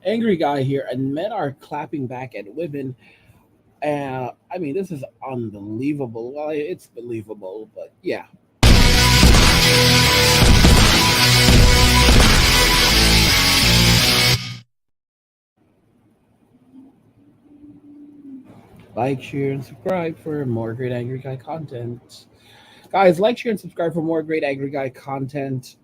Angry guy here, and men are clapping back at women. I mean, this is unbelievable. Well, it's believable, but yeah. Like, share, and subscribe for more great Angry Guy content. Guys, like, share, and subscribe for more great Angry Guy content.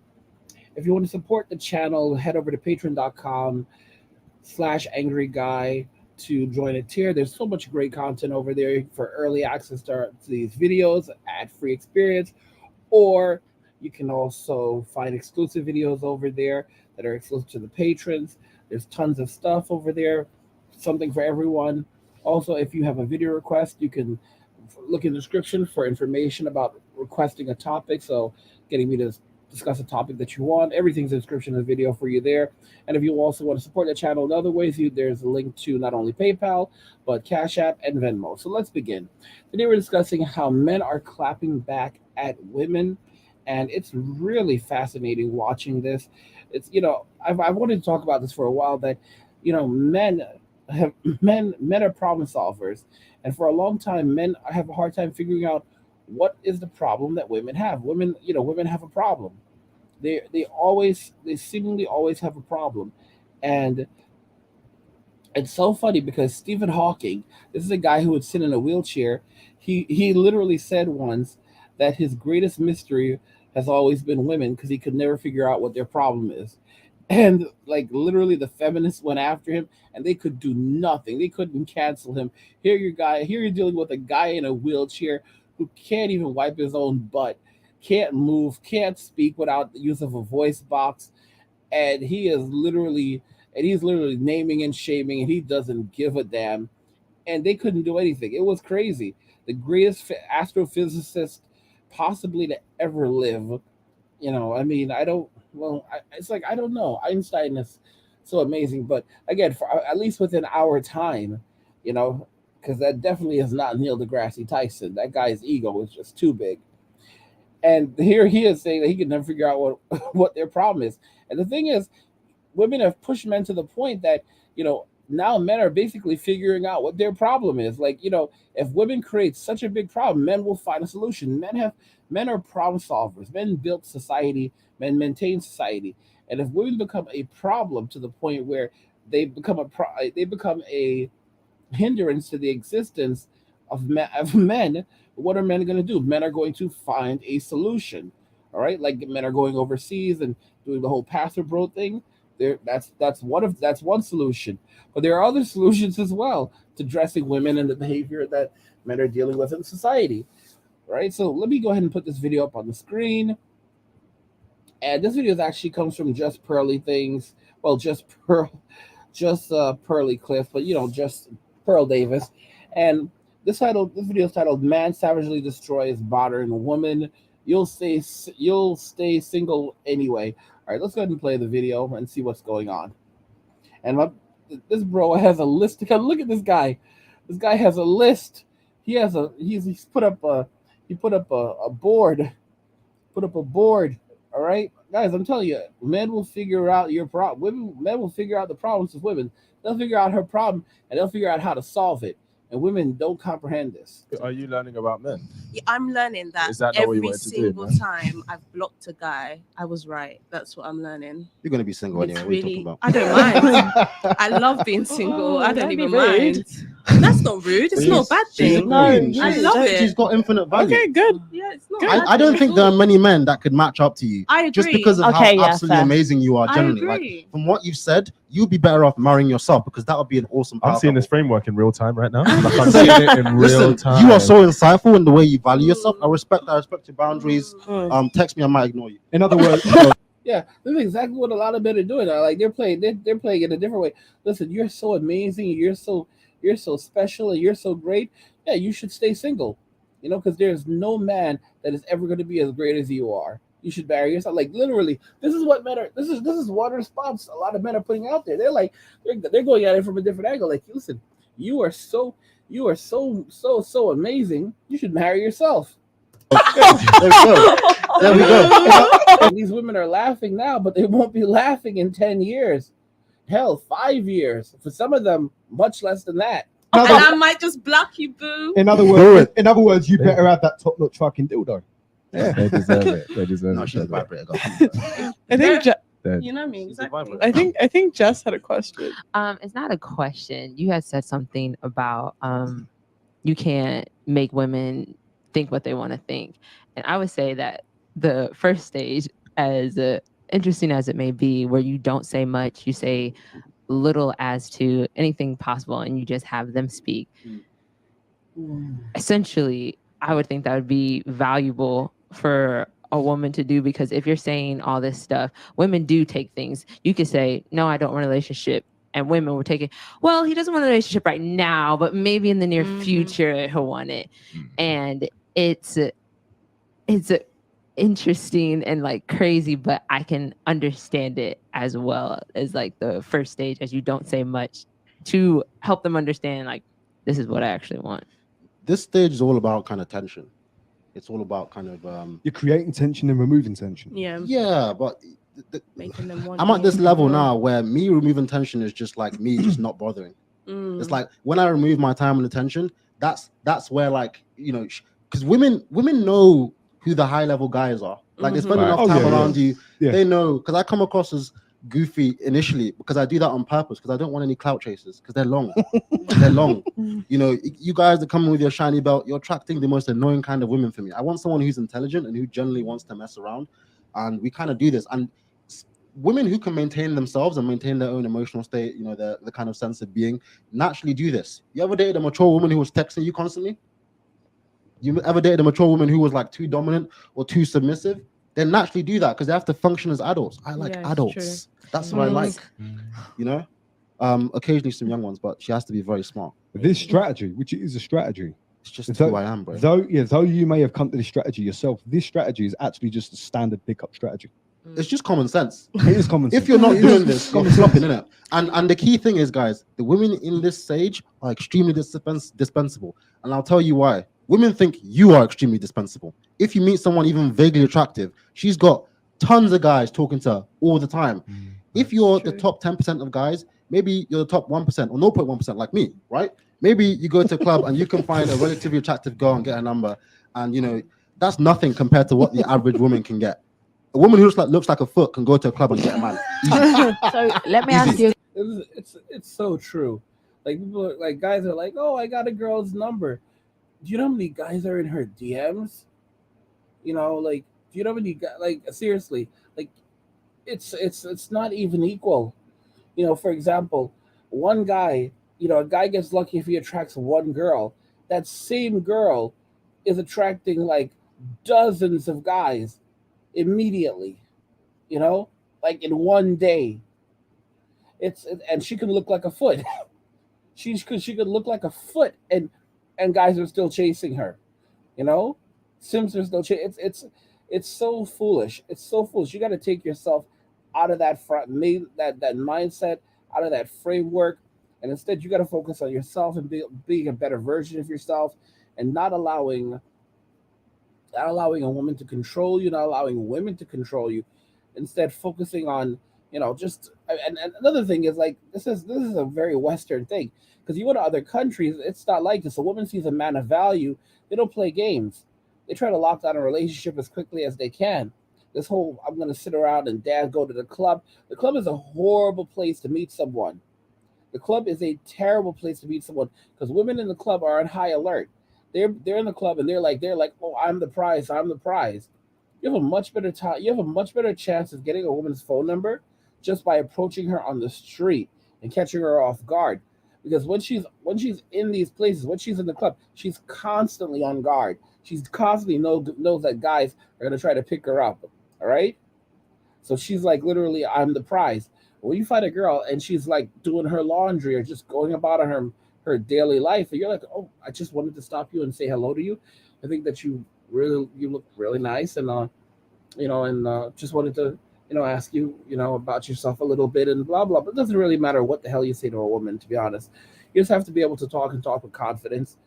If you want to support the channel, head over to patreon.com/angry guy to join a tier. There's so much great content over there for early access to these videos, ad free experience, or you can also find exclusive videos over there that are exclusive to the patrons. There's tons of stuff over there, something for everyone. Also, if you have a video request, you can look in the description for information about requesting a topic. So, getting me to discuss a topic that you want. Everything's in the description of the video for you there. And if you also want to support the channel in other ways, there's a link to not only PayPal, but Cash App and Venmo. So let's begin. Today we're discussing how men are clapping back at women. And it's really fascinating watching this. I've wanted to talk about this for a while that, men have men are problem solvers. And for a long time, men have a hard time figuring out what is the problem that women have. Women have a problem. They seemingly always have a problem. And it's so funny because Stephen Hawking, this is a guy who would sit in a wheelchair. He literally said once that his greatest mystery has always been women because he could never figure out what their problem is. And like literally the feminists went after him and they could do nothing. They couldn't cancel him. Here you're dealing with a guy in a wheelchair who can't even wipe his own butt, can't move, can't speak without the use of a voice box, and he's literally naming and shaming, and he doesn't give a damn. And they couldn't do anything. It was crazy. The greatest astrophysicist possibly to ever live. I mean, I don't. Well, it's like I don't know. Einstein is so amazing, but again, for at least within our time, you know, because that definitely is not Neil deGrasse Tyson. That guy's ego is just too big. And here he is saying that he can never figure out what what their problem is. And the thing is, women have pushed men to the point that now men are basically figuring out what their problem is. Like if women create such a big problem, men will find a solution. Men are problem solvers. Men built society. Men maintain society. And if women become a problem to the point where they become a hindrance to the existence of men, what are men going to do? Men are going to find a solution. All right, like men are going overseas and doing the whole pastor bro thing. That's one solution, but there are other solutions as well to dressing women and the behavior that men are dealing with in society. Right. So let me go ahead and put this video up on the screen. And this video actually comes from Just Pearly Things. Well, just Pearly Cliff, but just Pearl Davis. And this video is titled "Man Savagely Destroys Modern Woman." You'll stay single anyway. All right, let's go ahead and play the video and see what's going on. And this bro has a list. Look at this guy. This guy has a list. He's put up a board. Put up a board. All right, guys, I'm telling you, men will figure out your problem. Men will figure out the problems of women. They'll figure out her problem and they'll figure out how to solve it. And women don't comprehend this. Are you learning about men? Yeah, I'm learning that Is that not what you every wanted to do, single man? time I've blocked a guy, I was right. That's what I'm learning. You're gonna be single It's anyway. What are you really, talking I don't mind. I love being single. I don't don't be even rude. mind. That's not rude. It's not a bad She's a thing. No, queen. I She's- love it. She's got infinite value. Okay, good. Yeah, it's not. Good. a bad I don't thing think at there are all. many men that could match up to you. I agree. Just because of Okay, how yeah, absolutely fair. amazing you are I generally. Like, agree. from what you've said, you'd be better off marrying yourself because that would be an awesome I'm power seeing this couple. framework in real time right now. Like I'm seeing it in real Listen, time. you are so insightful in the way you value yourself. I respect your boundaries. Mm. Text me, I might ignore you. In other words, Yeah, this is exactly what a lot of men are doing now. Like they're playing in a different way. Listen, you're so amazing. You're so special, and you're so great. Yeah, you should stay single. Because there's no man that is ever going to be as great as you are. You should marry yourself. Like literally, this is what men are. This is one response a lot of men are putting out there. They're like they're going at it from a different angle. Like, listen, you are so amazing. You should marry yourself. There we go. There we go. And these women are laughing now, but they won't be laughing in 10 years. hell, 5 years. For some of them, much less than that. And I might just block you, boo. In other words, you better have that top-notch fucking dildo. Yeah. They deserve it. They deserve No, it. she's a Don't vibrator. I think You know me, She's a exactly. vibrator. I think Jess had a question. It's not a question. You had said something about you can't make women think what they want to think, and I would say that the first stage, as interesting as it may be, where you don't say much, you say little as to anything possible, and you just have them speak. Essentially, I would think that would be valuable for a woman to do, because if you're saying all this stuff, women do take things. You could say, no, I don't want a relationship. And women will take it, well, he doesn't want a relationship right now, but maybe in the near future he'll want it. And it's interesting and like crazy, but I can understand it as well as like the first stage, as you don't say much to help them understand, like, this is what I actually want. This stage is all about kind of tension. It's all about kind of You're creating tension and removing tension. Yeah, but making them want I'm at this you. level now where me removing tension is just like me just not bothering. It's like when I remove my time and attention, that's where, like, you know, because women know who the high level guys are. Like they spend enough time around you. Yeah. They know, because I come across as goofy initially because I do that on purpose, because I don't want any clout chasers, because they're long. They're long. You know, you guys that come in with your shiny belt, you're attracting the most annoying kind of women for me. I want someone who's intelligent and who generally wants to mess around, and we kind of do this. And women who can maintain themselves and maintain their own emotional state, you know, the kind of sense of being, naturally do this. You ever dated a mature woman who was texting you constantly? You ever dated a mature woman who was like too dominant or too submissive? They naturally do that because they have to function as adults. I like adults. That's what I like. You know, occasionally some young ones, but she has to be very smart. This strategy, which is a strategy, it's just who I am, bro. Though you may have come to this strategy yourself, this strategy is actually just a standard pickup strategy. It's just common sense. It is common sense. If you're not doing this, you're flopping, innit? And the key thing is, guys, the women in this stage are extremely dispensable. And I'll tell you why. Women think you are extremely dispensable. If you meet someone even vaguely attractive, she's got tons of guys talking to her all the time. If you're the top 10% of guys, maybe you're the top 1% or 0.1% like me, right? Maybe you go to a club and you can find a relatively attractive girl and get a number. And, you know, that's nothing compared to what the average woman can get. A woman who looks like a foot can go to a club and get a man. So let me ask you. It's so true. Like people are, like guys are like, oh, I got a girl's number. Do you know how many guys are in her DMs? You know, like, do you know how many guys? Like, seriously, like, it's not even equal. You know, for example, one guy, you know, a guy gets lucky if he attracts one girl. That same girl is attracting like dozens of guys immediately. You know, like in one day. And she can look like a foot. she could look like a foot, and guys are still chasing her. You know, Sims are still chasing. It's so foolish. It's so foolish. You got to take yourself out of that that mindset, out of that framework, and instead you got to focus on yourself and being a better version of yourself, and not allowing a woman to control you, not allowing women to control you. Instead, focusing on, you know, just and another thing is, like, this is a very Western thing, because you go to other countries, it's not like this. A woman sees a man of value, they don't play games. They try to lock down a relationship as quickly as they can. This whole I'm gonna sit around and dad go to the club. The club is a horrible place to meet someone. The club is a terrible place to meet someone, because women in the club are on high alert. They're in the club and they're like, oh, I'm the prize, I'm the prize. You have a much better time. You have a much better chance of getting a woman's phone number just by approaching her on the street and catching her off guard. Because when she's in these places, when she's in the club, she's constantly on guard. She's constantly knows that guys are gonna try to pick her up. All right. So she's like, literally, I'm the prize. When you find a girl and she's like doing her laundry or just going about her daily life, and you're like, oh, I just wanted to stop you and say hello to you. I think that you look really nice, and you know, and just wanted to, you know, ask you, you know, about yourself a little bit and blah blah. But it doesn't really matter what the hell you say to a woman, to be honest. You just have to be able to talk with confidence.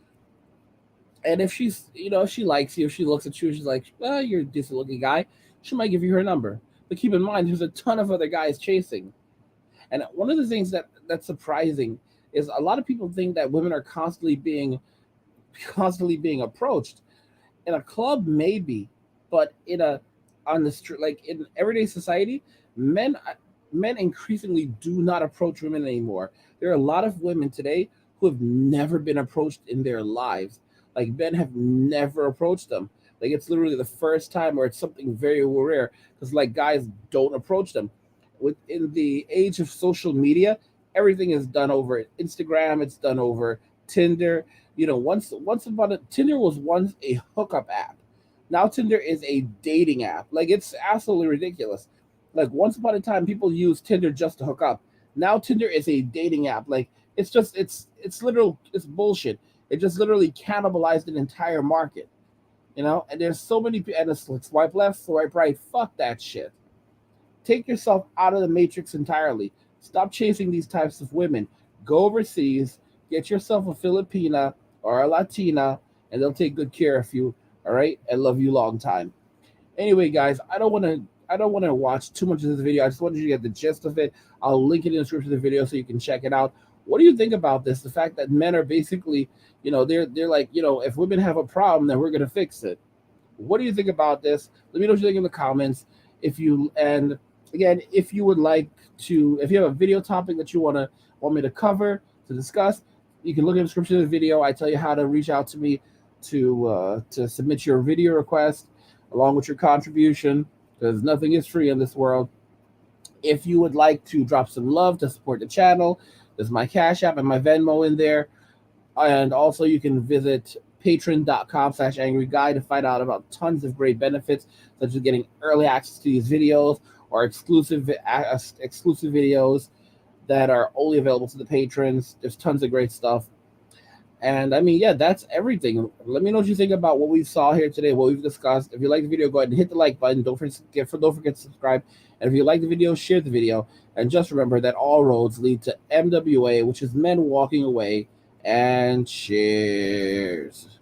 And if she's, you know, if she likes you, if she looks at you, she's like, well, you're a decent looking guy, she might give you her number. But keep in mind, there's a ton of other guys chasing. And one of the things that's surprising is a lot of people think that women are constantly being approached. In a club, maybe, but in a on the street, like in everyday society, men increasingly do not approach women anymore. There are a lot of women today who have never been approached in their lives. Like men have never approached them. Like it's literally the first time, or it's something very rare because like guys don't approach them. Within the age of social media, everything is done over Instagram. It's done over Tinder. Once upon a Tinder was once a hookup app. Now Tinder is a dating app. Like it's absolutely ridiculous. Like once upon a time, people used Tinder just to hook up. Now Tinder is a dating app. Like it's bullshit. It just literally cannibalized an entire market. And there's so many and it's like swipe left, swipe right. Fuck that shit. Take yourself out of the matrix entirely. Stop chasing these types of women. Go overseas, get yourself a Filipina or a Latina, and they'll take good care of you. All right, and love you long time. Anyway, guys, I don't want to watch too much of this video. I just wanted you to get the gist of it. I'll link it in the description of the video so you can check it out. What do you think about this? The fact that men are basically, they're like, if women have a problem, then we're gonna fix it. What do you think about this? Let me know what you think in the comments. And again, if you would like to, if you have a video topic that you want me to cover, to discuss, you can look in the description of the video. I tell you how to reach out to me to submit your video request along with your contribution, because nothing is free in this world. If you would like to drop some love to support the channel, there's my Cash App and my Venmo in there. And also you can visit patreon.com/angryguy to find out about tons of great benefits, such as getting early access to these videos or exclusive videos that are only available to the patrons. There's tons of great stuff. And I mean, yeah, that's everything. Let me know what you think about what we saw here today, what we've discussed. If you like the video, go ahead and hit the like button. Don't forget to subscribe. And if you like the video, share the video. And just remember that all roads lead to MWA, which is men walking away. And cheers.